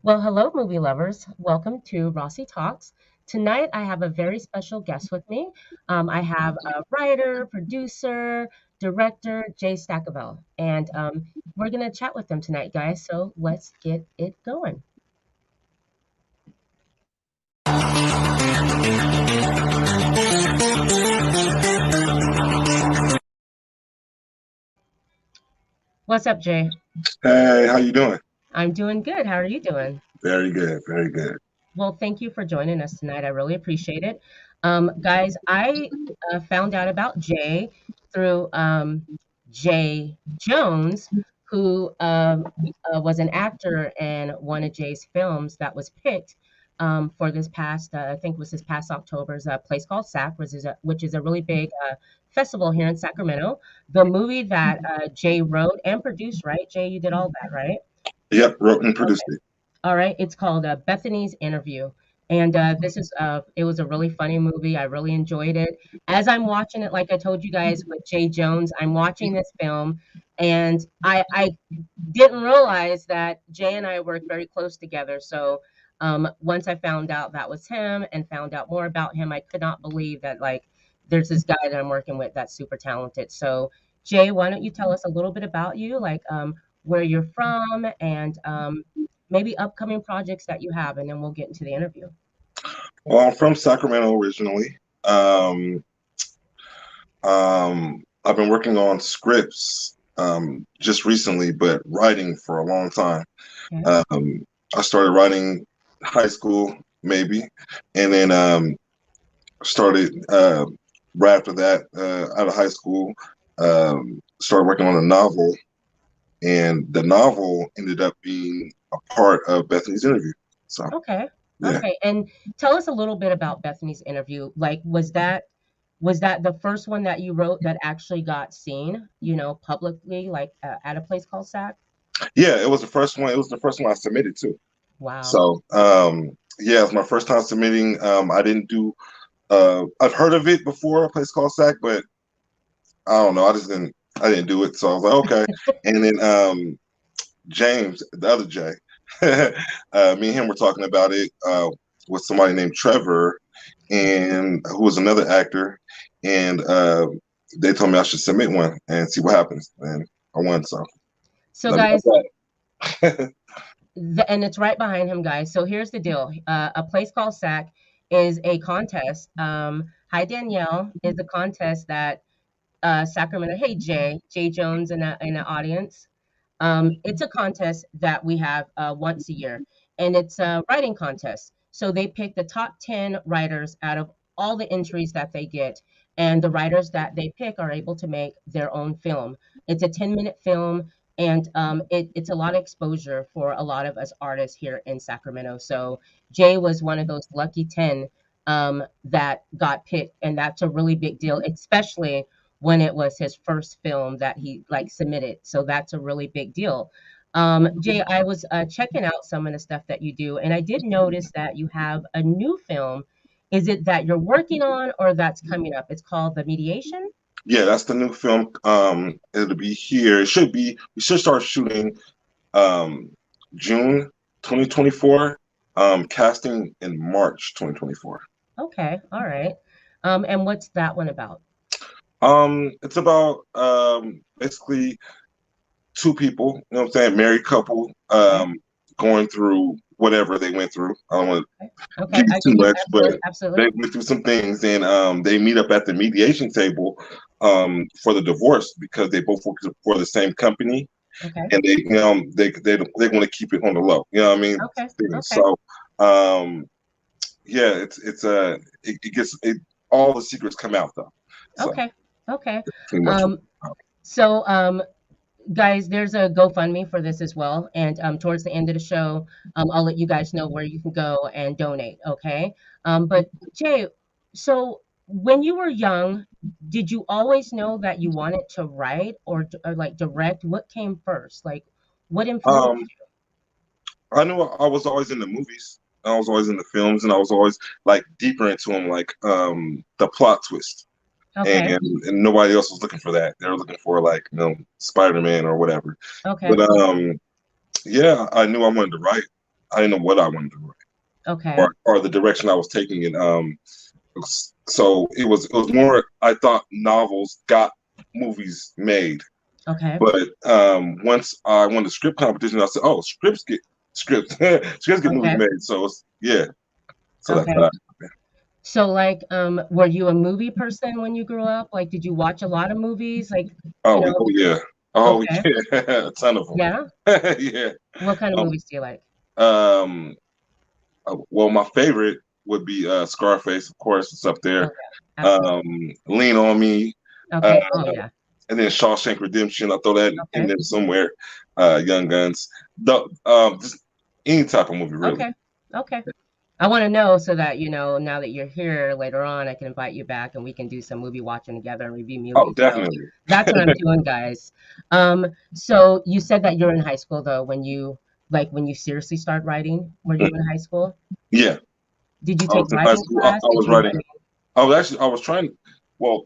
Well, hello, movie lovers. Welcome to Rossie Talks. Tonight, I have a very special guest with me. I have a writer, producer, director, Jay Stakavel, and we're going to chat with them tonight, guys. So let's get it going. What's up, Jay? Hey, how you doing? I'm doing good. How are you doing? Very good, very good. Well, thank you for joining us tonight. I really appreciate it. Guys, I found out about Jay through Jay Jones, who was an actor in one of Jay's films that was picked for this past, I think it was this past October's place called SAC, which is a really big festival here in Sacramento. The movie that Jay wrote and produced, right? Jay, you did all that, right? Yep, wrote and produced it. All right, it's called Bethany's Interview, and this is it was a really funny movie. I really enjoyed it. As I'm watching it, like I told you guys with Jay Jones, I'm watching this film, and I didn't realize that Jay and I work very close together. So once I found out that was him and found out more about him, I could not believe that like there's this guy that I'm working with that's super talented. So Jay, why don't you tell us a little bit about you, like where you're from, and maybe upcoming projects that you have, and then we'll get into the interview. Well, I'm from Sacramento originally. Um, I've been working on scripts just recently, but writing for a long time. Okay. I started writing high school, maybe, and then started right after that out of high school. Started working on a novel, and the novel ended up being a part of Bethany's interview. So, Okay. yeah. Okay. And tell us a little bit about Bethany's interview. Like, was that the first one that you wrote that actually got seen, publicly, like at a place called SAC? Yeah, it was the first one. It was the first one I submitted to. Wow. So, yeah, it was my first time submitting. I didn't do. I've heard of it before, a place called SAC, but I don't know. I just didn't. I didn't do it. So I was like, okay. And then James, the other Jay, me and him were talking about it with somebody named Trevor, and who was another actor, and they told me I should submit one and see what happens. And I won. So So, let me guys, know that. and it's right behind him, guys. So here's the deal: a place called SAC is a contest. Hi Danielle is a contest that Sacramento. Hey Jay Jones in the audience. It's a contest that we have once a year, and it's a writing contest. So they pick the top 10 writers out of all the entries that they get, and the writers that they pick are able to make their own film. It's a 10-minute film, and it's a lot of exposure for a lot of us artists here in Sacramento. So Jay was one of those lucky 10 that got picked, and that's a really big deal, especially when it was his first film that he like submitted. So that's a really big deal. Jay, I was checking out some of the stuff that you do, and I did notice that you have a new film. Is it that you're working on or that's coming up? It's called The Mediation? Yeah, that's the new film. It'll be here. It should be. We should start shooting um, June 2024. Casting in March 2024. Okay, all right. And what's that one about? It's about basically two people. You know what I'm saying? Married couple Okay, going through whatever they went through. I don't want okay, to give okay. you I too get you. much, but Absolutely, absolutely. they went through some things, and they meet up at the mediation table for the divorce because they both work for the same company, Okay, and they want to keep it on the low. You know what I mean? okay, okay, So yeah, it gets it all the secrets come out though. So okay, okay. pretty much. Um, so guys, there's a GoFundMe for this as well. And towards the end of the show, I'll let you guys know where you can go and donate. Okay. But Jay, so when you were young, did you always know that you wanted to write or like direct? What came first? Like, what influenced Um, I knew I was always in the movies. I was always in the films, and I was always like deeper into them, like the plot twist. you? And, Okay. and nobody else was looking for that. They were looking for like Spider Man or whatever. Okay. But yeah, I knew I wanted to write. I didn't know what I wanted to write, Okay. or the direction I was taking it. So it was more. I thought novels got movies made, Okay. but once I won the script competition, I said, "Oh, scripts scripts get movies Okay. made." So it's yeah. So that's Okay. that. So like, were you a movie person when you grew up? Like, did you watch a lot of movies? Like, you Oh, know, oh yeah. Oh okay. yeah. A ton of them. Yeah. Yeah. What kind of Um, movies do you like? um, well, my favorite would be Scarface, of course. It's up there. Oh yeah, absolutely. Lean on Me, uh, Okay. Oh yeah. and then Shawshank Redemption. I'll throw that in Okay. there somewhere. Young Guns. Just any type of movie, really. Okay. Okay. I want to know so that, now that you're here later on, I can invite you back and we can do some movie watching together and review Oh, movies. So definitely. that's what I'm doing, guys. So you said that you're in high school though, when you seriously start writing, were you in high school? Yeah, Did you I take was in high writing school. I class? Did was you, writing. I was trying. Well,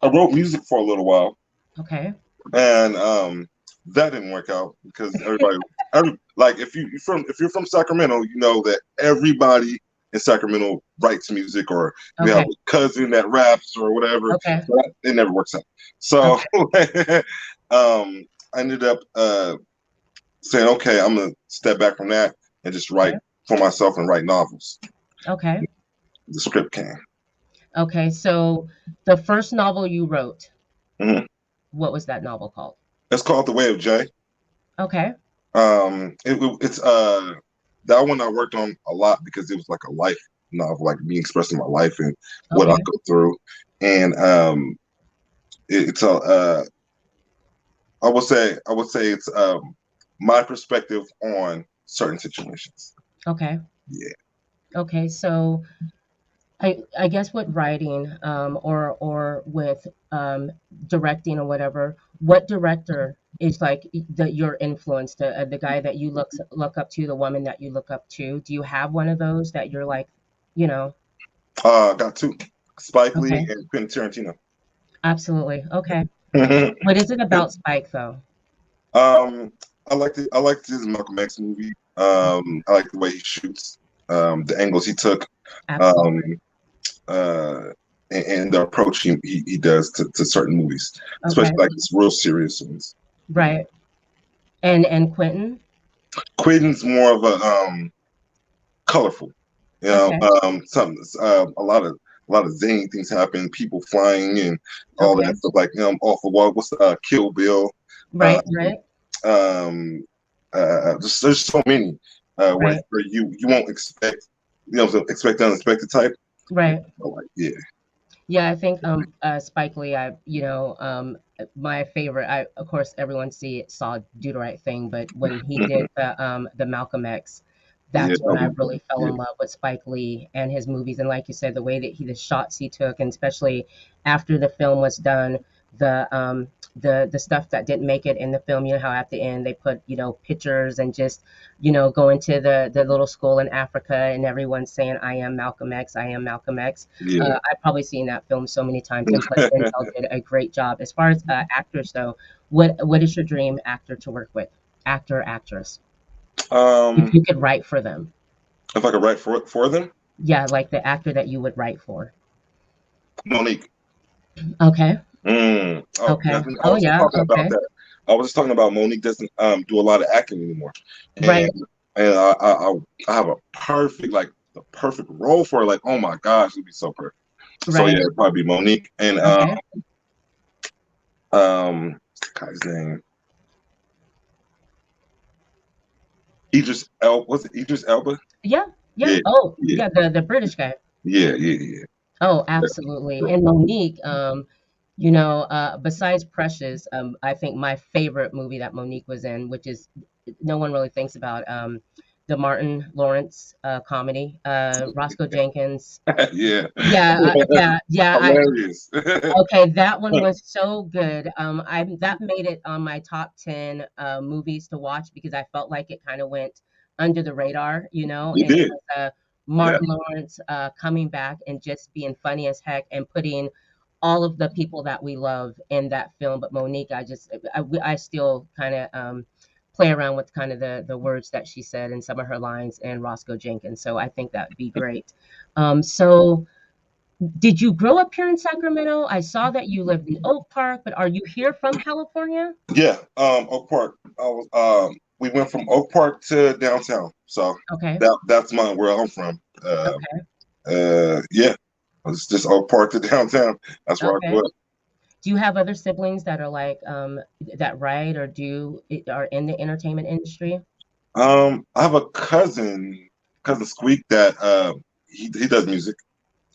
I wrote music for a little while, okay. and that didn't work out because like if you're from Sacramento, you know that everybody in Sacramento writes music, or you have Okay. a cousin that raps or whatever. Okay. So it never works out. So Okay. I ended up saying, okay, I'm gonna step back from that and just write Okay. for myself and write novels. Okay. The script came. Okay. So the first novel you wrote, Mhm. what was that novel called? It's called The Way of Jay. Okay. It's that one I worked on a lot because it was like a life novel, like me expressing my life and what I Okay. go through. And it's a I would say it's my perspective on certain situations. Okay. Yeah. Okay. So I guess with writing, or with directing or whatever, what director is like your influence, the guy that you look up to, the woman that you look up to? Do you have one of those that you're like, you know? Got two. Spike Lee Okay, and Quentin Tarantino. absolutely. Okay. What is it about Spike though? um, I liked his Malcolm X movie. I like the way he shoots, the angles he took. Um, Absolutely. uh, and the approach he does to certain movies, especially Okay. like these real serious ones. Right. And Quentin? Quentin's more of a colorful, Okay. something a lot of zany things happen, people flying and all Okay. that stuff. Like off of what's Kill Bill. Uh, Right. Right. um, there's so many where Right. you won't expect the unexpected type. Right. Like yeah, Yeah, I think Spike Lee, my favorite, I of course everyone saw Do the Right Thing, but when he did the Malcolm X, yeah, that's when I really fell yeah, in love with Spike Lee and his movies. And like you said, the way that the shots he took, and especially after the film was done, the stuff that didn't make it in the film, how at the end they put, pictures and just, going to the little school in Africa and everyone saying, I am Malcolm X, I am Malcolm X. yeah. I've probably seen that film so many times, and plus Denzel did a great job. As far as actors, though, what is your dream actor to work with? Actor, actress. If um, you could write for them. if I could write for them, Yeah, like the actor that you would write for. Monique. Okay. Oh, Okay. I Oh was just yeah. talking about Okay. that. I was just talking about Monique doesn't do a lot of acting anymore, and Right. I have a perfect role for her. Like, oh my gosh, it'd be so perfect. So yeah, Right. it'd probably be Monique and Okay. guy's name Idris El was it Idris Elba? Yeah. Yeah. Yeah, Oh yeah, yeah. The British guy. yeah, yeah, Oh, yeah. absolutely. And Monique, besides Precious, I think my favorite movie that Monique was in, which is no one really thinks about, the Martin Lawrence comedy, Roscoe Jenkins. Yeah, Yeah, yeah, yeah. hilarious. Okay, that one was so good. That made it on my top 10 movies to watch because I felt like it kind of went under the radar, You and it did, was yeah. Martin Lawrence coming back and just being funny as heck and putting all of the people that we love in that film. But Monique, I still kind of play around with kind of the words that she said and some of her lines in Roscoe Jenkins. So I think that'd be great. So did you grow up here in Sacramento? I saw that you lived in Oak Park, but are you here from California? Yeah, Oak Park. We went from Oak Park to downtown, so Okay. that's where I'm from. Okay. Yeah, it's just Oak Park to downtown. That's where I grew Okay. up. Do you have other siblings that are like that write or are in the entertainment industry? I have a cousin Squeak that he does music.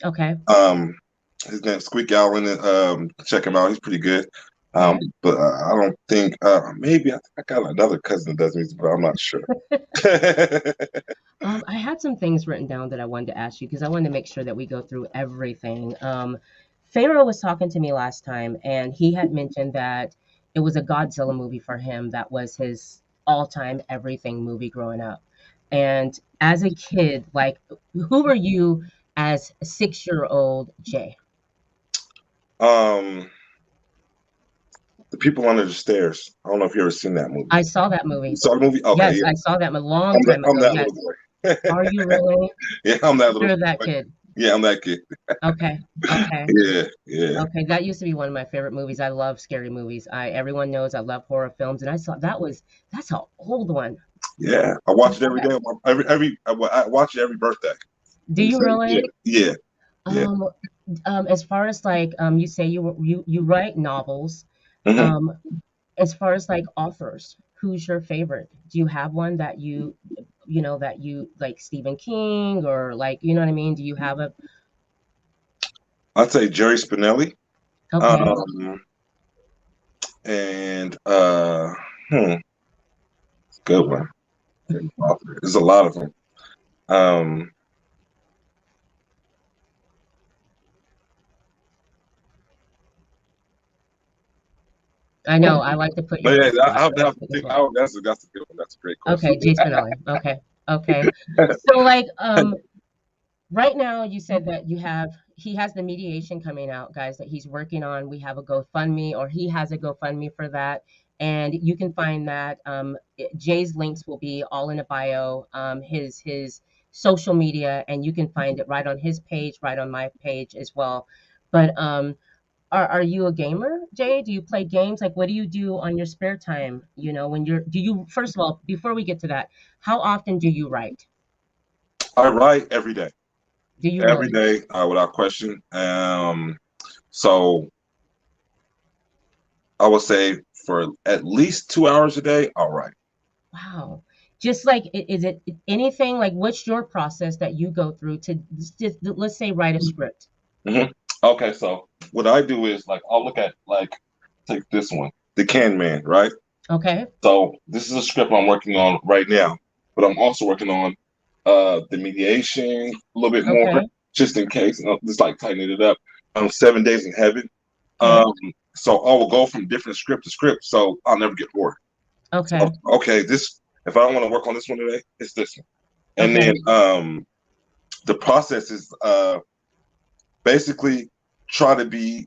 Okay. Um, his name's Squeak Allen. Check him out. He's pretty good. Okay. But I don't think maybe I got another cousin that does music, but I'm not sure. I had some things written down that I wanted to ask you because I wanted to make sure that we go through everything. Pharaoh was talking to me last time, and he had mentioned that it was a Godzilla movie for him that was his all-time everything movie growing up. And as a kid, like, who were you as a 6-year-old Jay? um, the people under the stairs. I don't know if you ever seen that movie. I saw that You movie. saw the movie? Okay, Yes, yeah. I saw that a long time I'm ago. that Yes. little boy. Are you really? Yeah, I'm that little You're that boy. kid. Yeah, I'm that kid. Okay. Okay. Yeah, yeah, Okay, that used to be one of my favorite movies. I love scary movies. Everyone knows I love horror films, and I saw that's an old one. yeah. I I watch it saw every that. day. I watch it every birthday. Do you Yeah, really? yeah, yeah. Um, as far as like you say you write novels. Hmm. Um, as far as like authors, who's your favorite? Do you have one that that you like Stephen King or like you know what I mean? Do you have a I'd say Jerry Spinelli. okay? Um, and hmm, good one. Author. There's a lot of them. Um, I know I like to put you but on yeah, the spot I for would have to everything as think. well. That's a good one. That's a great question. Okay, Jay Spinelli. Okay, okay. So like right now you said that he has the mediation coming out, guys, that he's working on. We have a GoFundMe or he has a GoFundMe for that. And you can find that Jay's links will be all in a bio, his social media, and you can find it right on his page, right on my page as well. But are you a gamer, Jay? Do you play games? Like what do you do on your spare time? You know, when you're do you first of all, before we get to that, how often do you write? I write every day, Do you every really? day, without question. So I would say for at least 2 hours a day, I'll write. Wow. Just like, is it anything like what's your process that you go through to just, let's say write a script? Hmm. Okay, so what I do is like I'll look at like take this one, The Can Man, right? Okay. So this is a script I'm working on right now, but I'm also working on the mediation a little bit more, Okay. just in case. Just like tightening it up. 7 Days in Heaven. Okay. Um, so I will go from different script to script, so I'll never get bored. So Okay. okay, this if I don't want to work on this one today, it's this one. And Okay. then the process is basically try to be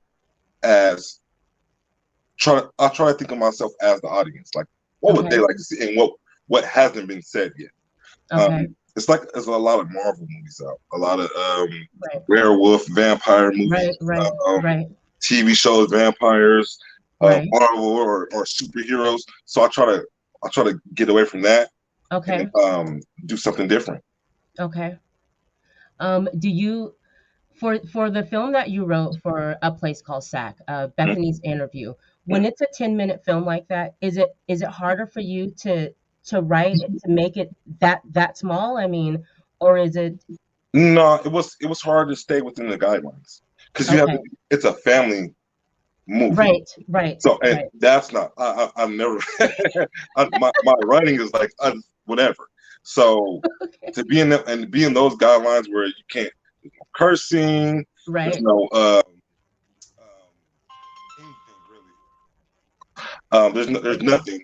as I try to think of myself as the audience. Like, what would they Okay. like to see, and what hasn't been said yet. Okay. It's like there's a lot of Marvel movies out, a lot of Right. werewolf, vampire Right. movies, Right. Right. TV shows, vampires, Right. Marvel or superheroes. So I try to get away from that and Okay. do something different. Okay. Do you for the film that you wrote for A Place Called Sac, Bethany's interview, when it's a 10-minute film like that, is it harder for you to write it, to make it that small? I mean, or is it No, it was hard to stay within the guidelines because you have okay? to. It's a family movie. Right, right, So, and right. that's not, I've never, my writing is like whatever. So Okay. to be in and be in those guidelines where you can't, there's no cursing, there's Right. no, anything really. There's nothing.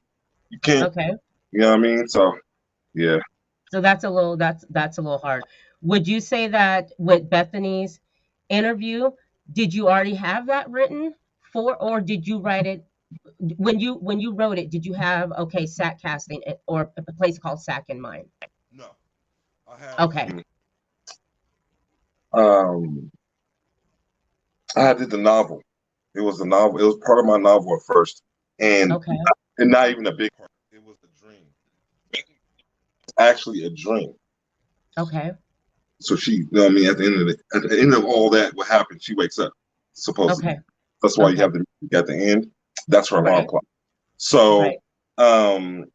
You can't, Okay. you know what I mean? So yeah. So that's a little hard. Would you say that with Bethany's interview, did you already have that written for, or did you write it when you wrote it, did you have okay SAC casting or a place called SAC in mind? No, I had Okay, um I did the novel. It was a novel. It was part of my novel at first, and okay, not even a big part. It was a dream. It's actually a dream. okay, So she, you know what I mean, at the end of all that, what happened? She wakes up, supposedly. okay, That's why you okay. have the music at the end. That's her alarm Right, clock. So, right. um,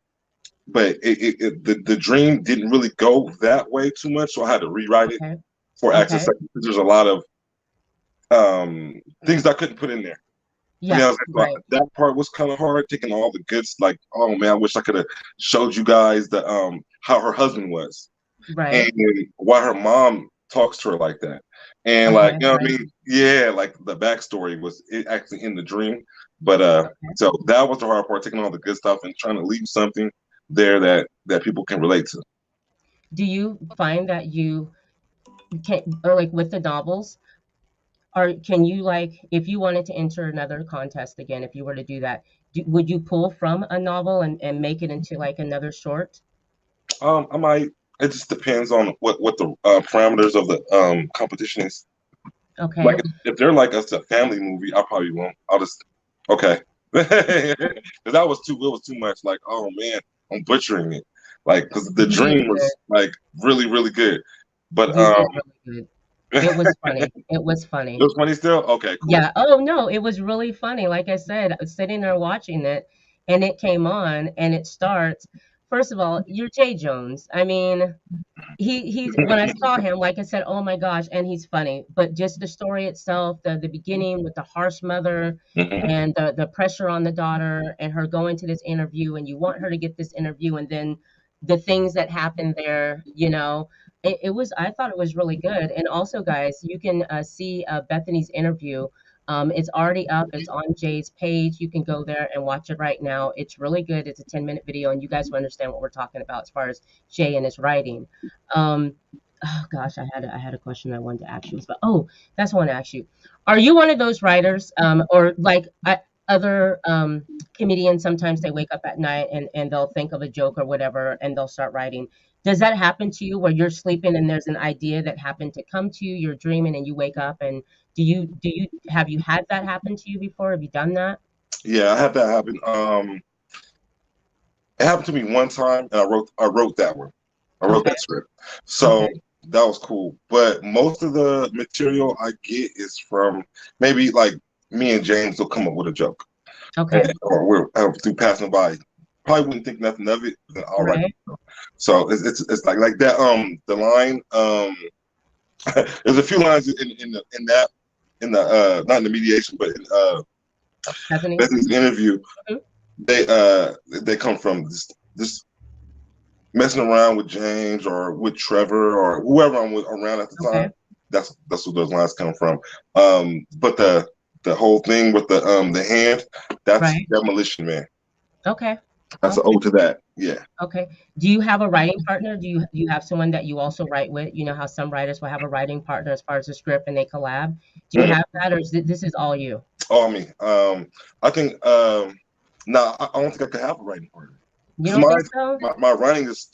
but the dream didn't really go that way too much, so I had to rewrite it Okay, for Access okay. Second. There's a lot of things I couldn't put in there. You Yeah, know, so right, that part was kind of hard. Taking all the goods, like, oh man, I wish I could have showed you guys the how her husband was and right. why her mom talks to her like that, and like, Okay, you know what I right. mean? Yeah, like the backstory was it actually in the dream, but Okay. so that was the hard part, taking all the good stuff and trying to leave something there that people can relate to. Do you find that you can, or like with the novels, or can you like, if you wanted to enter another contest again, if you were to do that, would you pull from a novel and make it into like another short? I might. It just depends on what the parameters of the competition is. Like Okay. if they're like us a family movie, I probably won't. I'll just okay. Because that was too it was too much. Like, oh man, I'm butchering it. Like, because the You did dream good. was like really, really good. But You did really good. It was funny. It was it funny. was funny still? Okay, cool. Yeah. Oh no, it was really funny. Like I said, I was sitting there watching it and it came on and it starts. First of all, you're Jay Jones. I mean, he's when I saw him, like I said, oh my gosh, and he's funny. But just the story itself, the beginning with the harsh mother Mhm. and the pressure on the daughter and her going to this interview and you want her to get this interview and then the things that happen there, it was I thought it was really good. And also, guys, you can see Bethany's interview. It's already up. It's on Jay's page. You can go there and watch it right now. It's really good. It's a 10-minute video, and you guys will understand what we're talking about as far as Jay and his writing. Um, oh gosh, I had a question I wanted to ask you. But oh, that's what I want to ask you. Are you one of those writers, or like other comedians? Sometimes they wake up at night and they'll think of a joke or whatever, and they'll start writing. Does that happen to you, where you're sleeping and there's an idea that happened to come to you? You're dreaming and you wake up, and do you have you had that happen to you before? Have you done that? Yeah, I had that happen. It happened to me one time, and I wrote that one. I wrote Okay, that script, so okay, that was cool. But most of the material I get is from maybe like me and James will come up with a joke, okay, or we're through passing by. Probably wouldn't think nothing of it. Then I'll write. right, So it's like that. The line. There's a few lines in the not in the mediation, but in Bethany. Bethany's interview. Mhm. They come from this messing around with James or with Trevor or whoever I'm with around at the time. Okay, That's where those lines come from. But the whole thing with the hand, that's right, Demolition Man. okay, That's an okay. ode to that. Yeah. Okay. Do you have a writing partner? Do you have someone that you also write with? You know how some writers will have a writing partner as far as the script and they collab. Do you Mhm. have that, or this is all you? Oh, I mean, I think no, I don't think I could have a writing partner You because don't think so? my writing is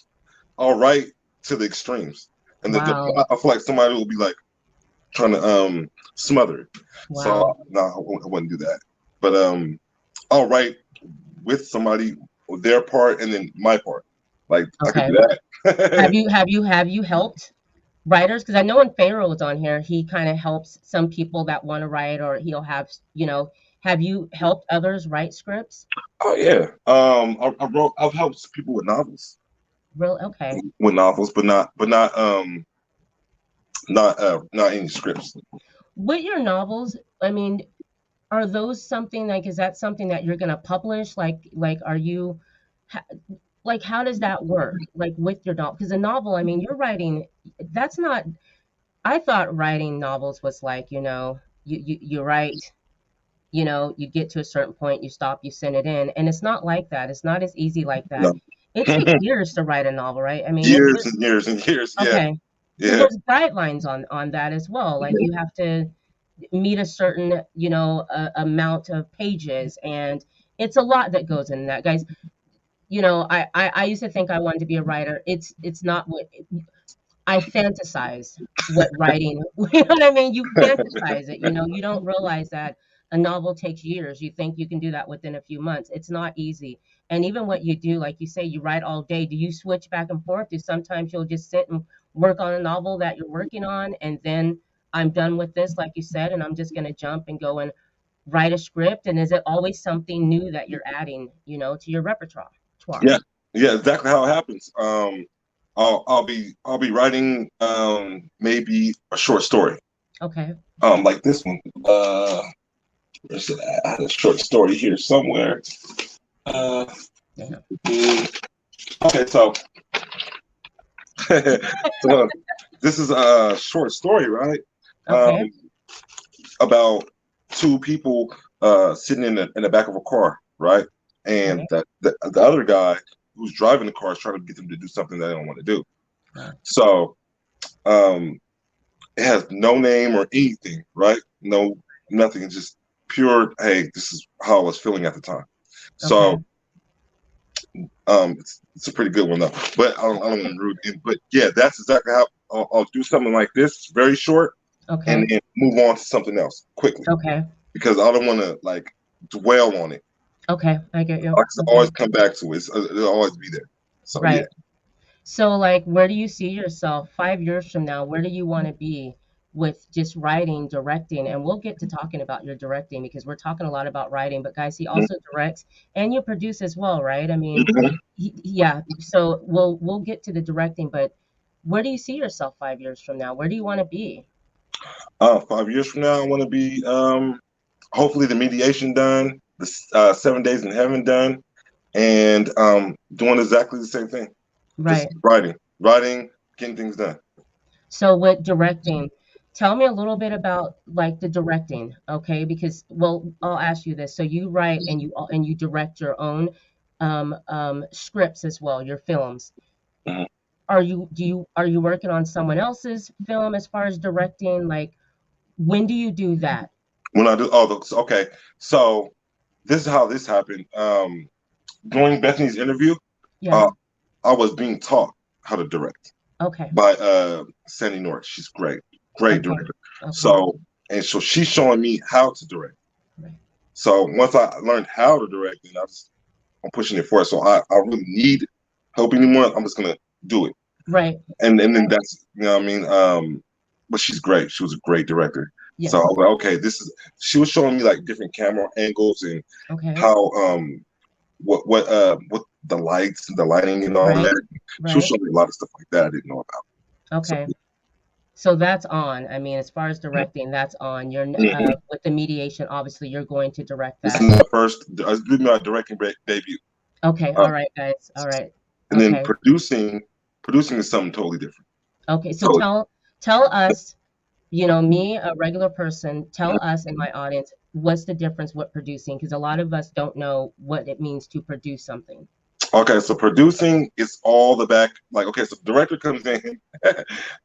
all right to the extremes, and Wow. I feel like somebody will be like trying to smother it. So Wow. no, I wouldn't do that. But I'll write with somebody their part and then my part. Like I could Okay. do Have that. you have you have you helped writers? Because I know when Pharaoh is on here, he kind of helps some people that want to write, or he'll have you helped others write scripts? Oh yeah. I've helped people with novels. Real okay. Not any scripts. With your novels, I mean, are those something like is that something that you're gonna publish? Like are you ha- like how does that work? Like with your novel? Because a novel, I mean, you're writing. That's not. I thought writing novels was like you write. You get to a certain point, you stop, you send it in, and it's not like that. It's not as easy like that. No. It takes years to write a novel, right? I mean, Years and years and years. Yeah. okay, because Yeah. there's guidelines on that as well. Like you have to meet a certain amount of pages and It's a lot that goes in that, guys. You know, I used to think I wanted to be a writer. It's not what I fantasize what writing, you know what I mean? You fantasize it, you know, you don't realize that a novel takes years. You think you can do that within a few months. It's not easy. And even what you do, like you say, you write all day. Do you switch back and forth? Do sometimes you'll just sit and work on a novel that you're working on, and then I'm done with this, like you said, and I'm just going to jump and go and write a script? And is it always something new that you're adding, you know, to your repertoire? Yeah, yeah, exactly how it happens. I'll be writing maybe a short story. Okay. Like this one. Where's it at? I had a short story here somewhere. Uh, Yeah. okay, so so this is a short story, right? Um, Okay. about two people sitting in the back of a car, right? And Right. the other guy who's driving the car is trying to get them to do something they don't want to do. Wow. So um, it has no name or anything, right? No, nothing. It's just pure. Hey, this is how I was feeling at the time. Okay. So it's a pretty good one though. But I don't want to rude it. But yeah, that's exactly how I'll do something like this, very short, and Okay. then move on to something else quickly Okay. because I don't want to like dwell on it. Okay. I get you. I can Okay. always come back to it. It'll always be there. So yeah. Right. So, like, where do you see yourself 5 years from now? Where do you want to be with just writing, directing? And we'll get to talking about your directing because we're talking a lot about writing, but guys, he also directs and you produce as well, right? I mean, Mhm. yeah. So we'll get to the directing, but where do you see yourself 5 years from now? Where do you want to be? 5 years from now, I want to be hopefully the mediation done, the 7 days in heaven done, and doing exactly the same thing. Just Right. writing, getting things done. So with directing, tell me a little bit about like the directing, okay? Because well, I'll ask you this. So you write and you direct your own scripts as well, your films. Mhm. Are you working on someone else's film as far as directing? Like when do you do that? When I do, okay. So this is how this happened. During Bethany's interview, Yeah. uh, I was being taught how to direct Okay. by Sandy North. She's great, great Okay. director. Okay. So she's showing me how to direct. Right. So once I learned how to direct, then I'm pushing it forward. So I really need help anymore. I'm just gonna do it, Right. and then that's what I mean. But she's great. She was a great director. So I Yes. was like, okay, this is. She was showing me like different camera angles and Okay. how what the lights and the lighting and all Right. that. She was Right. showing me a lot of stuff like that I didn't know about. So Okay. So that's on. I mean, as far as directing, that's on. You're mhm. with the mediation, obviously, you're going to direct This is that. my first. This is my directing debut. Okay, Uh, all right, guys. All right. and then Okay. producing is something totally different. Okay. So So tell us, you know, me, a regular person, tell us in my audience what's the difference with producing, because a lot of us don't know what it means to produce something. okay, so producing is all the back. Like okay, so director comes in.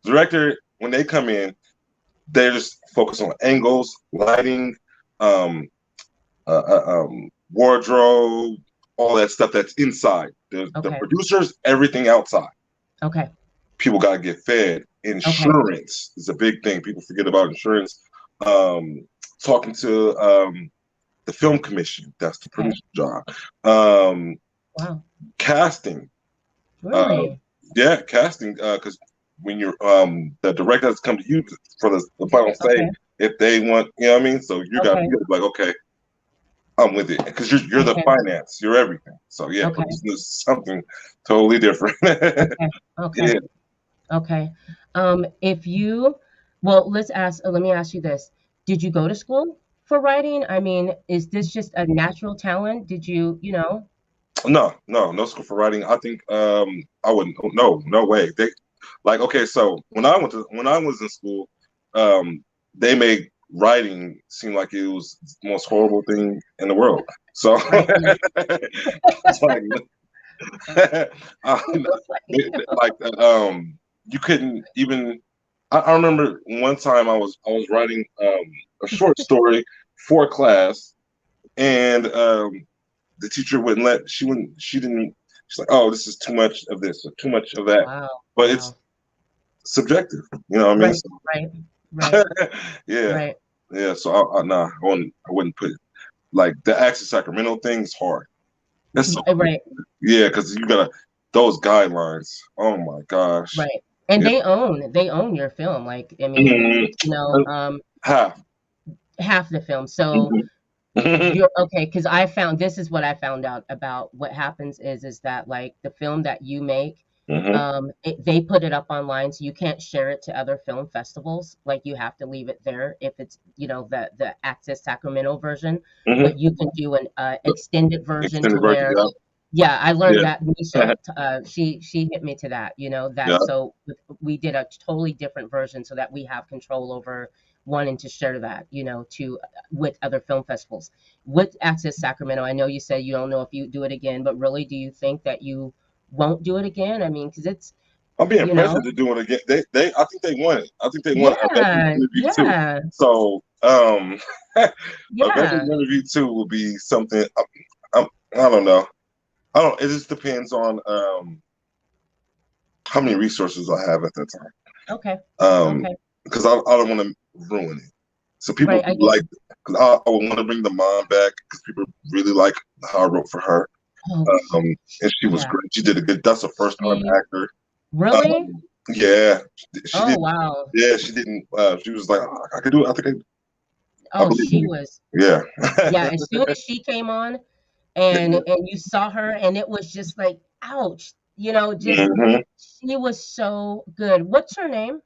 Director when they come in, they're just focused on angles, lighting, um, wardrobe, all that stuff that's inside. The Okay. producers, everything outside. Okay. People got to get fed. Okay. Insurance is a big thing. People forget about insurance. Um, talking to the film commission, that's the Okay. producer job. Um, Wow. casting, uh, Really? yeah, casting. Because when you're the director has come to you for the final say Okay. if they want, you know what I mean. So Okay. you got to be like, okay, I'm with it because you're the Okay. finance, you're everything. So yeah, Okay. producing is something totally different. Okay. Okay. Yeah. Okay. If you, well, let me ask you this. Did you go to school for writing? I mean, is this just a natural talent? Did you, you know? No school for writing. I think I wouldn't. No way. They like okay. So when I was in school, they made writing seem like it was the most horrible thing in the world. So Mm-mm. it's like um, like you couldn't even. I remember one time I was writing a short story for class, and the teacher wouldn't let. She didn't. She's like, oh, this is too much of this or too much of that. Wow. But it's Wow. subjective. You know what I mean? Right. Right. Right. Yeah, Right. yeah. So nah, I wouldn't put like the Access Sacramento thing is hard. That's so Right. yeah, because you gotta those guidelines. Oh my gosh. Right. And Yeah. they own your film. Like, I mean, Mhm. Half. half the film. So Mhm. Mhm. you're okay, because I found this is what I found out about what happens is that like the film that you make, Mhm. they put it up online, so you can't share it to other film festivals. Like you have to leave it there if it's the Access Sacramento version, Mhm. but you can do an extended version to Extended version. where, Yeah. yeah, I learned Yeah. that. Misha, she hit me to that, Yeah. that so we did a totally different version so that we have control over wanting to share that, to with other film festivals. With Access Sacramento, I know you said you don't know if you do it again, but really, do you think that you won't do it again? I mean, because it's, I'm being you know, pressured to do it again. I think they won it. I think they won a veterans yeah, interview too. yeah, So, a veterans yeah. interview too will be something. I, I don't know. I don't. It just depends on how many resources I have at that time. Okay, okay, Because I don't want to ruin it. So people right. who I get. like, because I would want to bring the mom back because people really like how I wrote for her. Oh, And she was yeah. great. She did a good. That's a first time She actor. really? Yeah, she Oh, did. wow. Yeah, she didn't. She was like, "Oh, I could do it. I Oh, believe in she you." was. Yeah. Yeah. As soon as she came on, and you saw her, and it was just like, ouch. Just Hmm. she was so good. What's her name?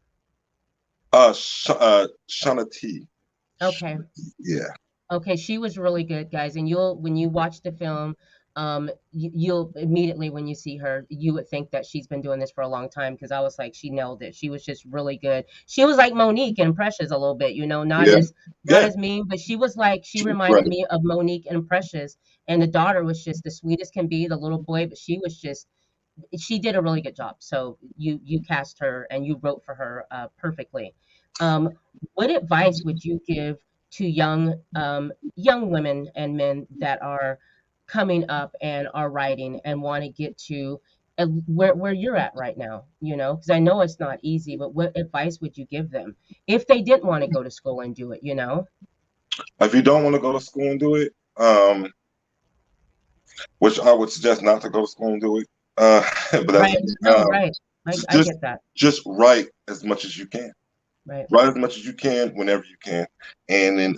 Shauna T. Okay. Yeah. Okay, she was really good, guys. And you'll when you watch the film, you'll immediately when you see her, you would think that she's been doing this for a long time because I was like, she nailed it. She was just really good. She was like Monique and Precious a little bit, not Yeah. not Yeah. as mean, but she was like she She was reminded great. me of Monique and Precious. And the daughter was just the sweetest can be, the little boy, but she did a really good job. So you cast her and you wrote for her perfectly. Um, what advice would you give to young women and men that are coming up and are writing and want to get to where you're at right now? Because I know it's not easy, but what advice would you give them if they didn't want to go to school and do it? If you don't want to go to school and do it, which I would suggest not to go to school and do it. But that's Right? No, right. I just get that. write as much as you can. Right. Write as much as you can whenever you can, and then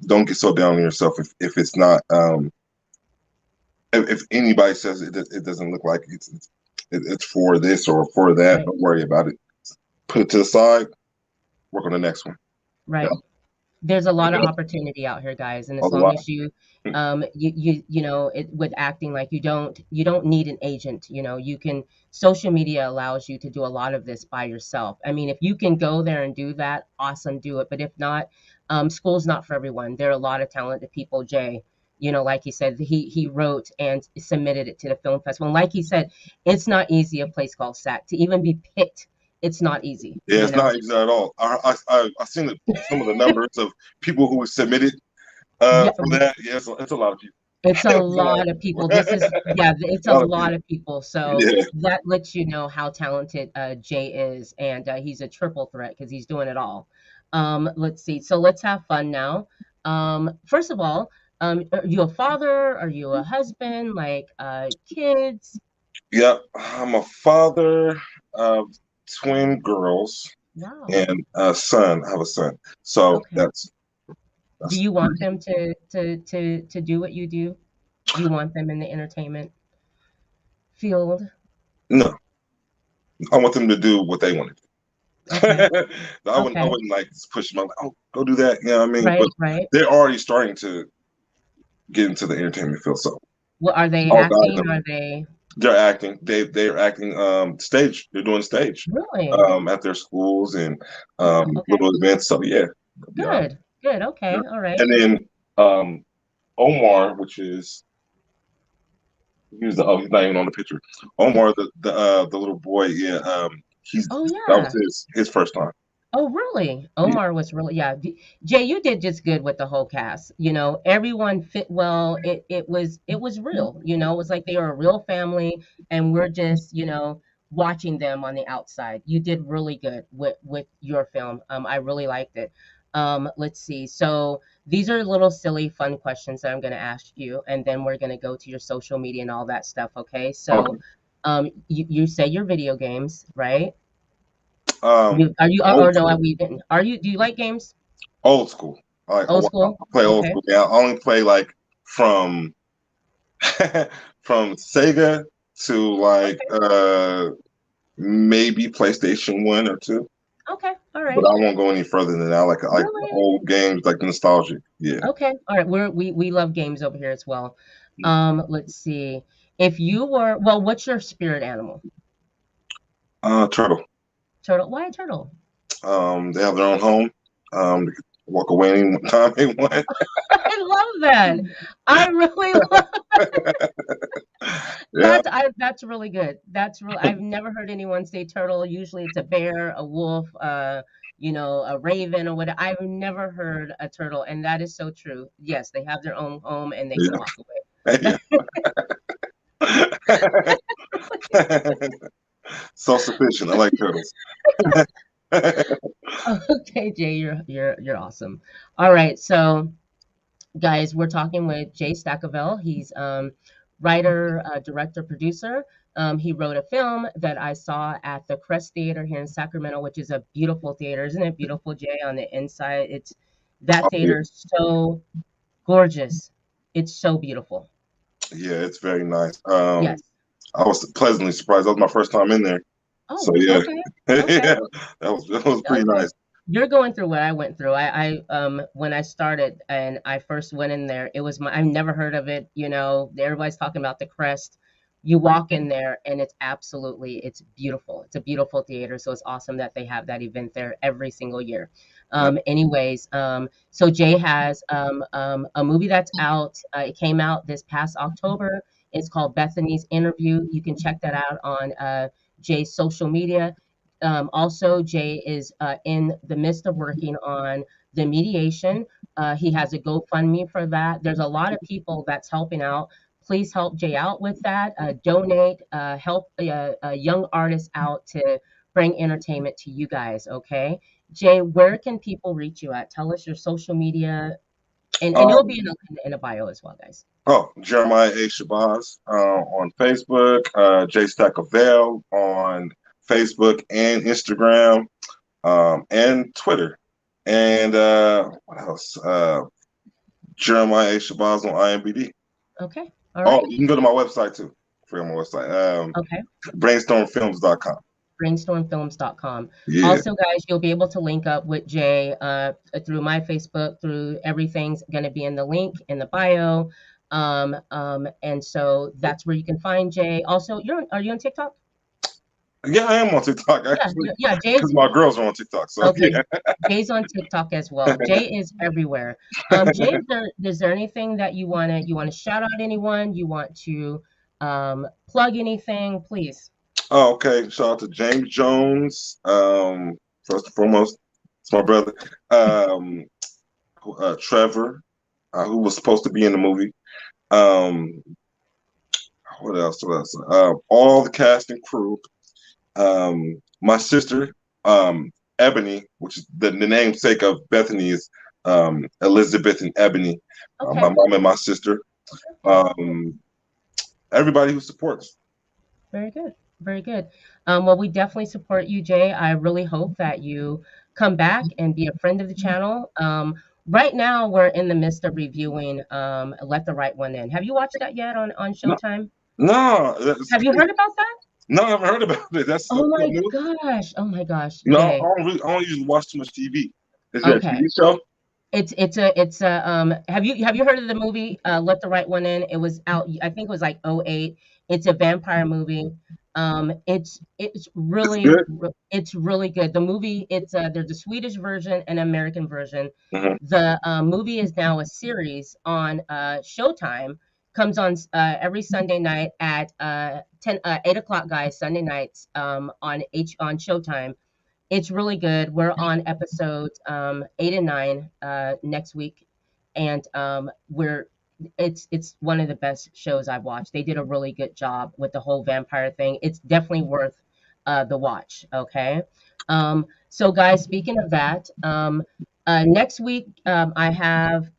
don't get so down on yourself if it's not if anybody says it doesn't look like it's for this or for that. Right. Don't worry about it. Put it to the side. Work on the next one. Yeah, Right. There's a lot of yeah. opportunity out here, guys, and A as long lot. as with acting, like you don't need an agent. You can social media allows you to do a lot of this by yourself. I mean, if you can go there and do that, awesome, do it. But if not, school's not for everyone. There are a lot of talented people. Jay, like he said, he wrote and submitted it to the film festival. And like he said, it's not easy. A place called SAC to even be picked. It's not easy. Yeah, it's not easy at all. I seen some of the numbers of people who were submitted Yeah, for that. Yeah, it's a lot of people. it's a It's a lot of lot of people. people. This is, yeah, it's A a lot of lot people. of people. So Yeah. that lets you know how talented Jay is, and he's a triple threat because he's doing it all. Let's see. So let's have fun now. First of all, are you a father? Are you a husband? Like kids? Yep. I'm a father of twin girls Wow. and a son. I have a son. So Okay. Do that's you want them to do what you do? Do you want them in the entertainment field? no. I want them to do what they want to Okay. do. I Okay. wouldn't like push them. I'm like, oh, go do that. You know what I mean? But Right. Right. they're already starting to get into the entertainment field. So Well, are they I'll guide acting? them. Are they They're acting. They're acting stage. They're doing stage really? at their schools and Wow, okay. little events. So yeah, they'll be all right. Good. Good. Yeah. Okay. All right. And then Omar, which is he's not even on the picture. Omar, the little boy, yeah, he's Oh that was yeah. his first time. Oh, really? Yeah. Omar was really, yeah. Jay, you did just good with the whole cast. You know, everyone fit well. It was real. You know, it was like they were a real family, and we're just, watching them on the outside. You did really good with your film. I really liked it. Let's see. So these are little silly, fun questions that I'm going to ask you, and then we're going to go to your social media and all that stuff. Okay. So, Okay. you say your video games, right? Um, You are you or old no, school. we didn't. Are you do you like games? Old school. Old school? I play old Okay. school. Yeah, I only play like from from Sega to like Okay. maybe PlayStation 1 or 2. Okay. All But right. I won't go any further than that. Like the Really? old games, like nostalgic. Yeah. Okay. All right. We love games over here as well. Let's see. If you were, well, what's your spirit animal? Turtle. Turtle. Why a turtle? They have their own home. They can walk away anytime they want. I love that. I really love Yeah. that's really good. That's really I've never heard anyone say turtle. Usually it's a bear, a wolf, a raven or whatever. I've never heard a turtle, and that is so true. Yes, they have their own home and they can Yeah. walk away. Yeah. Self-sufficient. I like turtles. Okay, Jay, you're awesome. All right, so guys, we're talking with Jay Stakavel. He's writer, director, producer. He wrote a film that I saw at the Crest Theater here in Sacramento, which is a beautiful theater, isn't it beautiful, Jay? On the inside, it's that Oh, yeah. theater is so gorgeous. It's so beautiful. Yeah, it's very nice. Yes. I was pleasantly surprised. That was my first time in there. So Oh, yeah, okay. Okay. yeah, that was pretty Okay. nice. You're going through what I went through. When I started and I first went in there, it was I've never heard of it, everybody's talking about the Crest. You walk in there and it's beautiful. It's a beautiful theater, so it's awesome that they have that event there every single year. Yeah. Anyways, so Jay has a movie that's out. It came out this past October. It's called Bethany's Interview. You can check that out on Jay's social media. Also, Jay is in the midst of working on the mediation. He has a GoFundMe for that. There's a lot of people that's helping out. Please help Jay out with that. Donate, help young artists out to bring entertainment to you guys, okay? Jay, where can people reach you at? Tell us your social media, and it'll be Um, in a bio as well, guys. Jeremiah A. Shabazz on Facebook, J Stakavel on Facebook and Instagram, and Twitter. And what else? Jeremiah A. Shabazz on IMBD. Okay, all Oh, right. you can go to my website too. For my website, Okay. brainstormfilms.com. brainstormfilms.com. Yeah. Also, guys, you'll be able to link up with Jay through my Facebook, through everything's going to be in the link in the bio. And so that's where you can find Jay. Also, are you on TikTok? Yeah, I am on TikTok Yeah, actually yeah. because my girls are on TikTok. So Okay. yeah. Jay's on TikTok as well. Jay is everywhere. Jay, is there anything that you wanna shout out anyone? You want to plug anything? Please. Oh, okay. Shout out to James Jones. First and foremost, it's my brother. Um, Trevor, who was supposed to be in the movie. Um, what else? What else? All the cast and crew. My sister, Ebony, which is the namesake of Bethany, is Elizabeth and Ebony. My Okay. mom and my sister. Okay. Um, everybody who supports. Very good. Very good. Well, we definitely support you, Jay. I really hope that you come back and be a friend of the channel. Right now, we're in the midst of reviewing Let the Right One In. Have you watched that yet on No, Showtime? no, that's Have you crazy. heard about that? No, I haven't heard about it. That's Oh my new. gosh. Oh my gosh, I Jay. don't really, I don't usually watch too much TV. Is it a Okay. TV show? It's a have you heard of the movie Let the Right One In? It was out, I think it was like '08. It's a vampire movie. It's It's really good. it's really good. The movie, there's a Swedish version and an American version. Hmm. The movie is now a series on Showtime. Comes on every Sunday night at 8 o'clock, guys. Sunday nights on Showtime. It's really good. We're on episodes 8 and 9 next week, and we're it's one of the best shows I've watched. They did a really good job with the whole vampire thing. It's definitely worth the watch. Okay. So guys, speaking of that, next week I have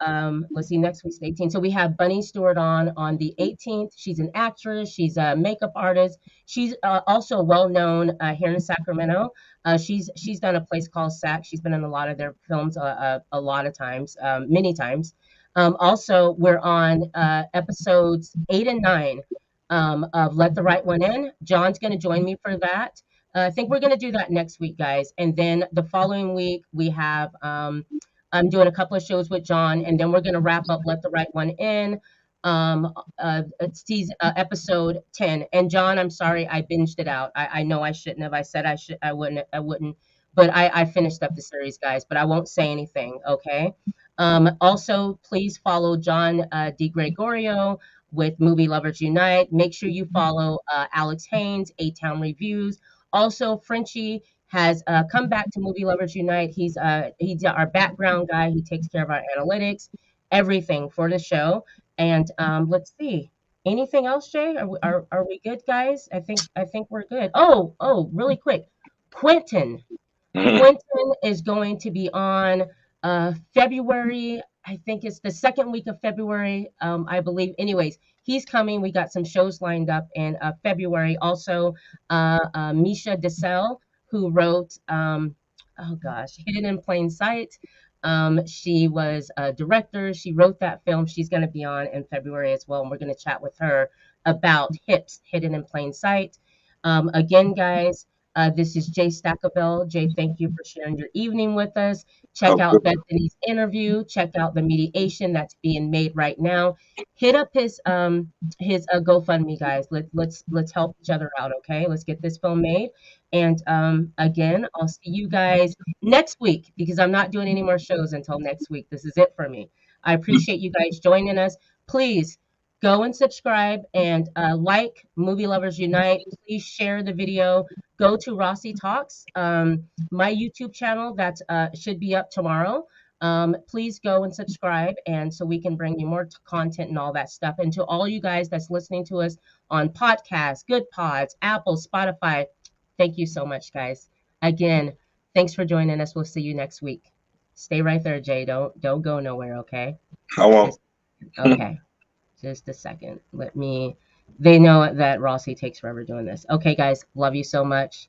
let's see, next week's the 18th. So we have Bunny Stewart on the 18th. She's an actress. She's a makeup artist. She's also well known here in Sacramento. She's done a place called SAC. She's been in a lot of their films a lot of times, many times. Also, we're on episodes 8 and 9 of Let the Right One In. John's going to join me for that. I think we're going to do that next week, guys. And then the following week, we have I'm doing a couple of shows with John, and then we're going to wrap up Let the Right One In. It's episode 10. And John, I'm sorry, I binged it out. I know I shouldn't have. I said I wouldn't, but I finished up the series, guys. But I won't say anything, okay? Also, please follow John DeGregorio with Movie Lovers Unite. Make sure you follow Alex Haynes, A-Town Reviews. Also, Frenchie has come back to Movie Lovers Unite. He's our background guy. He takes care of our analytics, everything for the show. And let's see. Anything else, Jay? Are we good, guys? I think we're good. Really quick. Quentin. Quentin is going to be on February. I think it's the second week of February, I believe. Anyways, he's coming. We got some shows lined up in February. Also, Misha DeSalle, who wrote, oh gosh, Hidden in Plain Sight. She was a director. She wrote that film. She's going to be on in February as well. And we're going to chat with her about Hips, Hidden in Plain Sight. Again, guys, this is Jay Stakavel. Jay, thank you for sharing your evening with us. Check out Bethany's interview. Check out the mediation that's being made right now. Hit up his GoFundMe, guys. Let's help each other out, okay? Let's get this film made. And again, I'll see you guys next week because I'm not doing any more shows until next week. This is it for me. I appreciate you guys joining us. Please go and subscribe and like Movie Lovers Unite. Please share the video. Go to Rossie Talks, my YouTube channel that should be up tomorrow. Please go and subscribe, and so we can bring you more content and all that stuff. And to all you guys that's listening to us on podcasts, Good Pods, Apple, Spotify, thank you so much, guys. Again, thanks for joining us. We'll see you next week. Stay right there, Jay. Don't go nowhere, okay? I won't. Okay. Just a second. They know that Rossie takes forever doing this. Okay, guys. Love you so much.